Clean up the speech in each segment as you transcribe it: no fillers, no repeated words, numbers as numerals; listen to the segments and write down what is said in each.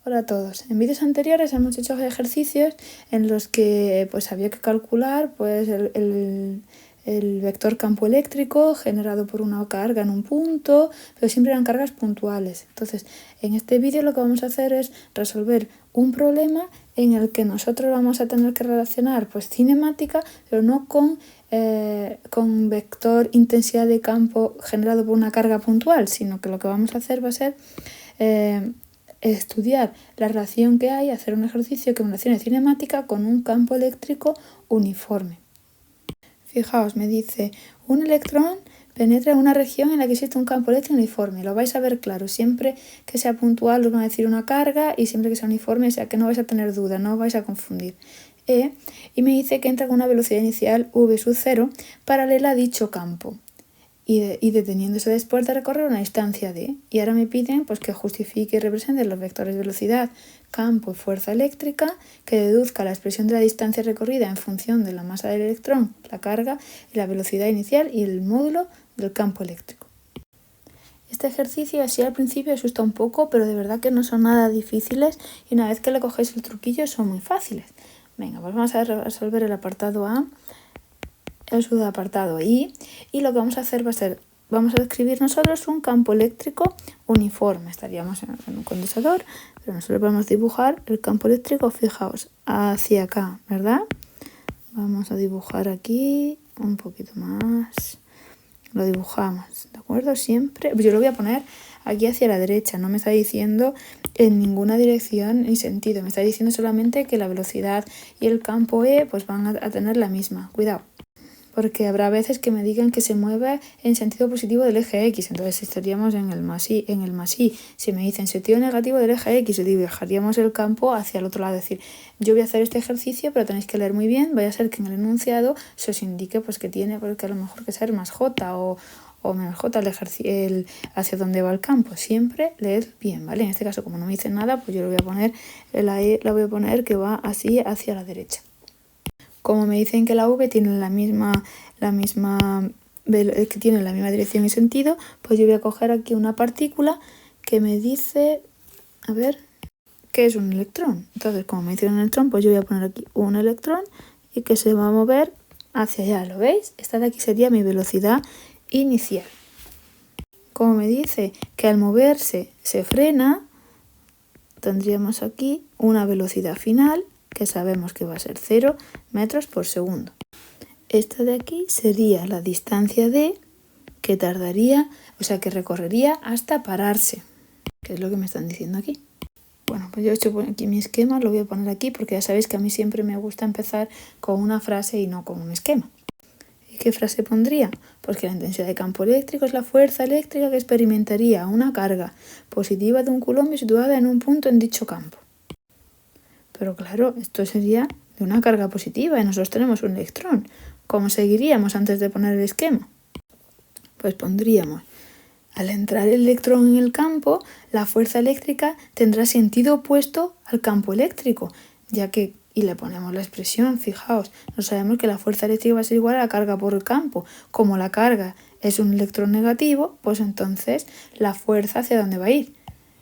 Hola a todos. En vídeos anteriores hemos hecho ejercicios en los que pues había que calcular pues el vector campo eléctrico generado por una carga en un punto, pero siempre eran cargas puntuales. Entonces, en este vídeo lo que vamos a hacer es resolver un problema en el que nosotros vamos a tener que relacionar pues cinemática, pero no con vector intensidad de campo generado por una carga puntual, sino que lo que vamos a hacer va a ser estudiar la relación que hay, hacer un ejercicio que me relacione cinemática con un campo eléctrico uniforme. Fijaos, me dice, un electrón penetra en una región en la que existe un campo eléctrico uniforme. Lo vais a ver claro, siempre que sea puntual os van a decir una carga y siempre que sea uniforme, o sea que no vais a tener duda, no os vais a confundir. Y me dice que entra con una velocidad inicial v sub 0 paralela a dicho campo. Y deteniéndose después de recorrer una distancia d. Y ahora me piden pues, que justifique y represente los vectores de velocidad, campo y fuerza eléctrica, que deduzca la expresión de la distancia recorrida en función de la masa del electrón, la carga, y la velocidad inicial y el módulo del campo eléctrico. Este ejercicio así al principio asusta un poco, pero de verdad que no son nada difíciles y una vez que le cogéis el truquillo son muy fáciles. Venga, pues vamos a resolver el apartado A, el subapartado I, y lo que vamos a hacer va a ser, vamos a describir nosotros un campo eléctrico uniforme. Estaríamos en un condensador, pero nosotros vamos a dibujar el campo eléctrico, fijaos, hacia acá, ¿verdad? Vamos a dibujar aquí un poquito más, lo dibujamos, ¿de acuerdo? Siempre, yo lo voy a poner aquí hacia la derecha, no me está diciendo en ninguna dirección ni sentido, me está diciendo solamente que la velocidad y el campo E pues van a tener la misma, cuidado. Porque habrá veces que me digan que se mueve en sentido positivo del eje X, entonces estaríamos en el más Y. Si me dicen sentido negativo del eje X, dibujaríamos el campo hacia el otro lado. Es decir, yo voy a hacer este ejercicio, pero tenéis que leer muy bien, vaya a ser que en el enunciado se os indique pues, que tiene porque a lo mejor que ser más J o menos J hacia dónde va el campo. Siempre leed bien, ¿vale? En este caso, como no me dicen nada, pues yo lo voy a poner, la E la voy a poner que va así hacia la derecha. Como me dicen que la V tiene que tiene la misma dirección y sentido, pues yo voy a coger aquí una partícula que me dice, a ver, ¿qué es un electrón? Entonces, como me dice un electrón, pues yo voy a poner aquí un electrón y que se va a mover hacia allá, ¿lo veis? Esta de aquí sería mi velocidad inicial. Como me dice que al moverse se frena, tendríamos aquí una velocidad final que sabemos que va a ser 0 metros por segundo. Esta de aquí sería la distancia d que tardaría, o sea que recorrería hasta pararse, que es lo que me están diciendo aquí. Bueno, pues yo he hecho aquí mi esquema, lo voy a poner aquí porque ya sabéis que a mí siempre me gusta empezar con una frase y no con un esquema. ¿Y qué frase pondría? Pues que la intensidad de campo eléctrico es la fuerza eléctrica que experimentaría una carga positiva de 1 coulomb situada en un punto en dicho campo. Pero claro, esto sería de una carga positiva y nosotros tenemos un electrón. ¿Cómo seguiríamos antes de poner el esquema? Pues pondríamos, al entrar el electrón en el campo, la fuerza eléctrica tendrá sentido opuesto al campo eléctrico, ya que, y le ponemos la expresión, fijaos, no sabemos que la fuerza eléctrica va a ser igual a la carga por el campo. Como la carga es un electrón negativo, pues entonces la fuerza ¿hacia dónde va a ir?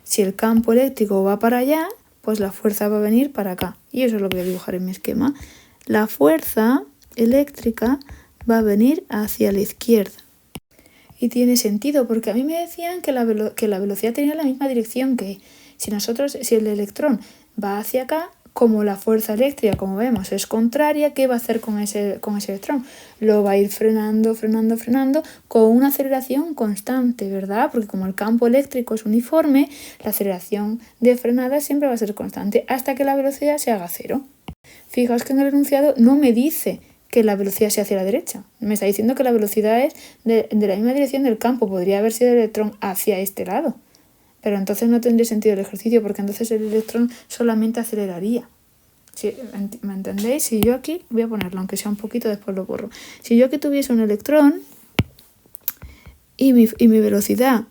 Si el campo eléctrico va para allá, pues la fuerza va a venir para acá. Y eso es lo que voy a dibujar en mi esquema. La fuerza eléctrica va a venir hacia la izquierda. Y tiene sentido, porque a mí me decían que la velocidad tenía la misma dirección que si el electrón va hacia acá, como la fuerza eléctrica, como vemos, es contraria, ¿qué va a hacer con ese electrón? Lo va a ir frenando con una aceleración constante, ¿verdad? Porque como el campo eléctrico es uniforme, la aceleración de frenada siempre va a ser constante hasta que la velocidad se haga 0. Fijaos que en el enunciado no me dice que la velocidad sea hacia la derecha. Me está diciendo que la velocidad es de la misma dirección del campo. Podría haber sido el electrón hacia este lado. Pero entonces no tendría sentido el ejercicio porque entonces el electrón solamente aceleraría. ¿Me entendéis? Si yo aquí, voy a ponerlo, aunque sea un poquito, después lo borro. Si yo aquí tuviese un electrón y mi velocidad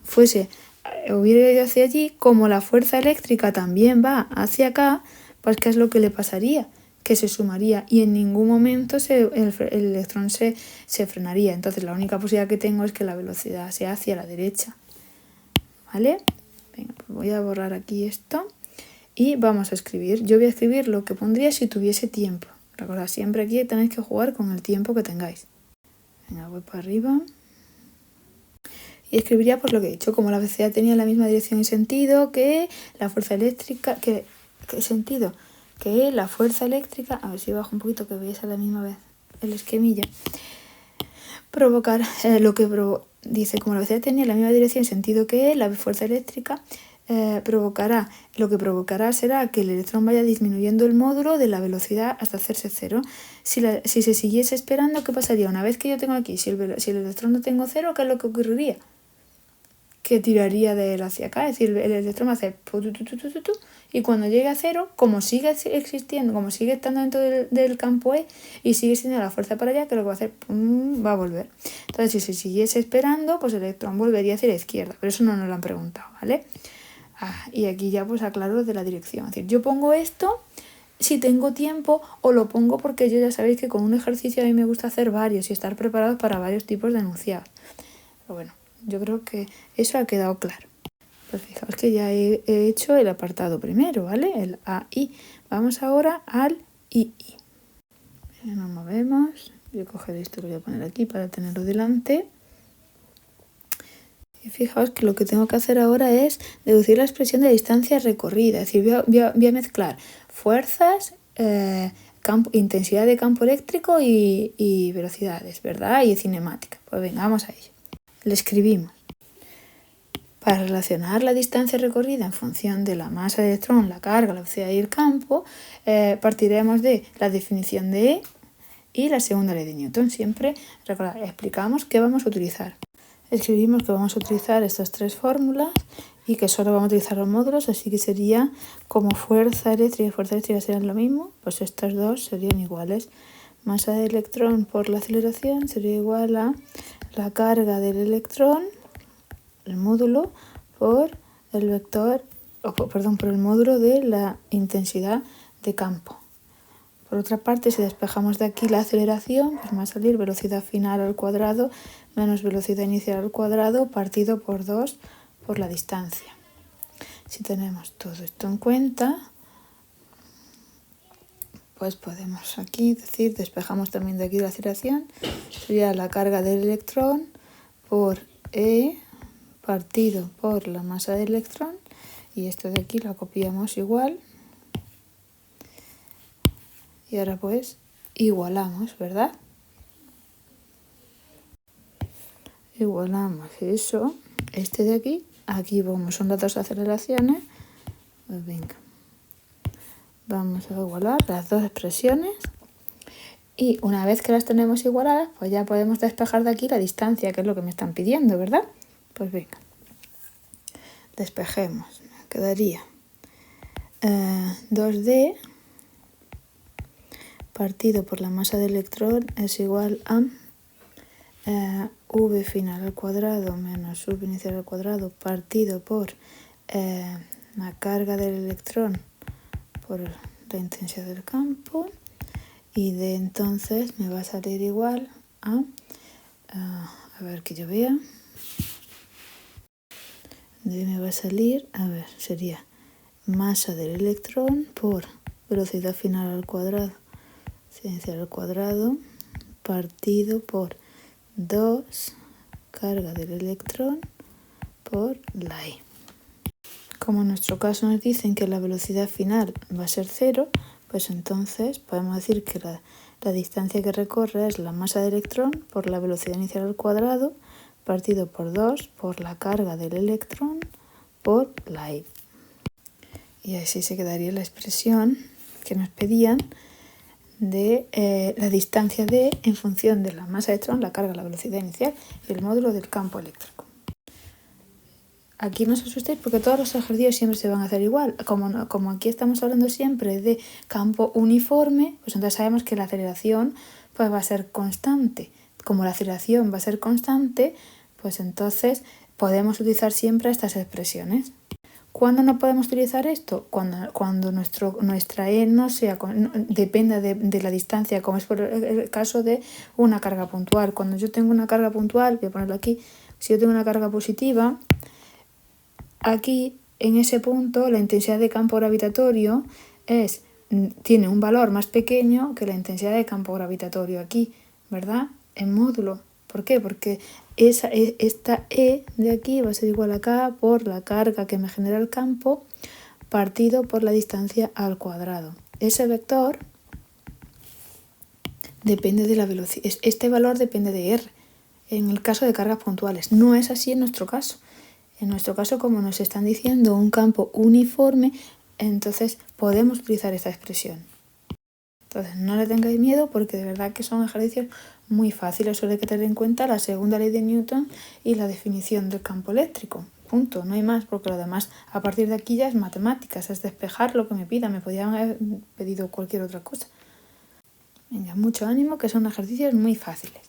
hubiera ido hacia allí, como la fuerza eléctrica también va hacia acá, pues ¿qué es lo que le pasaría? Que se sumaría y en ningún momento el electrón se frenaría. Entonces la única posibilidad que tengo es que la velocidad sea hacia la derecha. ¿Vale? Venga, pues voy a borrar aquí esto y vamos a escribir. Yo voy a escribir lo que pondría si tuviese tiempo. Recordad, siempre aquí tenéis que jugar con el tiempo que tengáis. Venga, voy para arriba. Y escribiría pues lo que he dicho, como la velocidad tenía la misma dirección y sentido que la fuerza eléctrica, que la fuerza eléctrica, a ver si bajo un poquito que veáis a la misma vez el esquemilla, provocar dice, como la velocidad tenía la misma dirección y sentido que la fuerza eléctrica, lo que provocará será que el electrón vaya disminuyendo el módulo de la velocidad hasta hacerse cero. Si se siguiese esperando, ¿qué pasaría? Una vez que yo tengo aquí, si el electrón no tengo cero, ¿qué es lo que ocurriría? Que tiraría de él hacia acá, es decir, el electrón va a hacer y cuando llegue a cero, como sigue existiendo, como sigue estando dentro del campo E y sigue siendo la fuerza para allá, que lo que va a hacer, va a volver. Entonces, si se siguiese esperando, pues el electrón volvería hacia la izquierda, pero eso no nos lo han preguntado, ¿vale? Y aquí ya pues aclaro de la dirección, es decir, yo pongo esto si tengo tiempo o lo pongo porque yo ya sabéis que con un ejercicio a mí me gusta hacer varios y estar preparados para varios tipos de enunciados. Pero bueno, yo creo que eso ha quedado claro. Pues fijaos que ya he hecho el apartado primero, ¿vale? El AI. Vamos ahora al II. Nos movemos. Voy a coger esto, lo voy a poner aquí para tenerlo delante. Y fijaos que lo que tengo que hacer ahora es deducir la expresión de distancia recorrida. Es decir, voy a mezclar fuerzas, intensidad de campo eléctrico y velocidades, ¿verdad? Y cinemática. Pues venga, vamos a ello. Le escribimos. Para relacionar la distancia recorrida en función de la masa del electrón, la carga, la velocidad y el campo, partiremos de la definición de E y la segunda ley de Newton. Siempre, recordad, explicamos qué vamos a utilizar. Escribimos que vamos a utilizar estas tres fórmulas y que solo vamos a utilizar los módulos, así que sería como fuerza eléctrica y fuerza eléctrica serían lo mismo, pues estas dos serían iguales. Masa del electrón por la aceleración sería igual a la carga del electrón, el módulo, por el vector, por el módulo de la intensidad de campo. Por otra parte, si despejamos de aquí la aceleración, pues va a salir velocidad final al cuadrado menos velocidad inicial al cuadrado partido por 2 por la distancia. Si tenemos todo esto en cuenta, pues podemos aquí decir, despejamos también de aquí la aceleración, sería la carga del electrón por E partido por la masa del electrón, y esto de aquí lo copiamos igual. Y ahora pues igualamos, ¿verdad? Igualamos eso, este de aquí vamos, son las dos aceleraciones, pues venga, vamos a igualar las dos expresiones y una vez que las tenemos igualadas, pues ya podemos despejar de aquí la distancia, que es lo que me están pidiendo, ¿verdad? Pues venga, despejemos, quedaría 2D partido por la masa del electrón es igual a V final al cuadrado menos V inicial al cuadrado partido por la carga del electrón por la intensidad del campo, y de entonces me va a salir igual a ver que yo vea, de me va a salir, a ver, sería masa del electrón por velocidad final al cuadrado, inicial al cuadrado, partido por 2 carga del electrón por la E. Como en nuestro caso nos dicen que la velocidad final va a ser 0, pues entonces podemos decir que la distancia que recorre es la masa del electrón por la velocidad inicial al cuadrado partido por 2 por la carga del electrón por la E. Y así se quedaría la expresión que nos pedían de la distancia D en función de la masa de electrón, la carga, la velocidad inicial y el módulo del campo eléctrico. Aquí no os asustéis porque todos los ejercicios siempre se van a hacer igual. Como aquí estamos hablando siempre de campo uniforme, pues entonces sabemos que la aceleración pues va a ser constante. Como la aceleración va a ser constante, pues entonces podemos utilizar siempre estas expresiones. ¿Cuándo no podemos utilizar esto? Cuando nuestra E no dependa de la distancia, como es por el caso de una carga puntual. Cuando yo tengo una carga puntual, voy a ponerlo aquí, si yo tengo una carga positiva, aquí en ese punto la intensidad de campo gravitatorio tiene un valor más pequeño que la intensidad de campo gravitatorio aquí, ¿verdad? En módulo. ¿Por qué? Porque esta E de aquí va a ser igual a K por la carga que me genera el campo partido por la distancia al cuadrado. Ese vector depende de la velocidad. Este valor depende de R en el caso de cargas puntuales. No es así en nuestro caso. En nuestro caso, como nos están diciendo un campo uniforme, entonces podemos utilizar esta expresión. Entonces no le tengáis miedo porque de verdad que son ejercicios muy fáciles. Solo hay que tener en cuenta la segunda ley de Newton y la definición del campo eléctrico. Punto, no hay más, porque lo demás a partir de aquí ya es matemáticas, es despejar lo que me pidan. Me podían haber pedido cualquier otra cosa. Venga, mucho ánimo, que son ejercicios muy fáciles.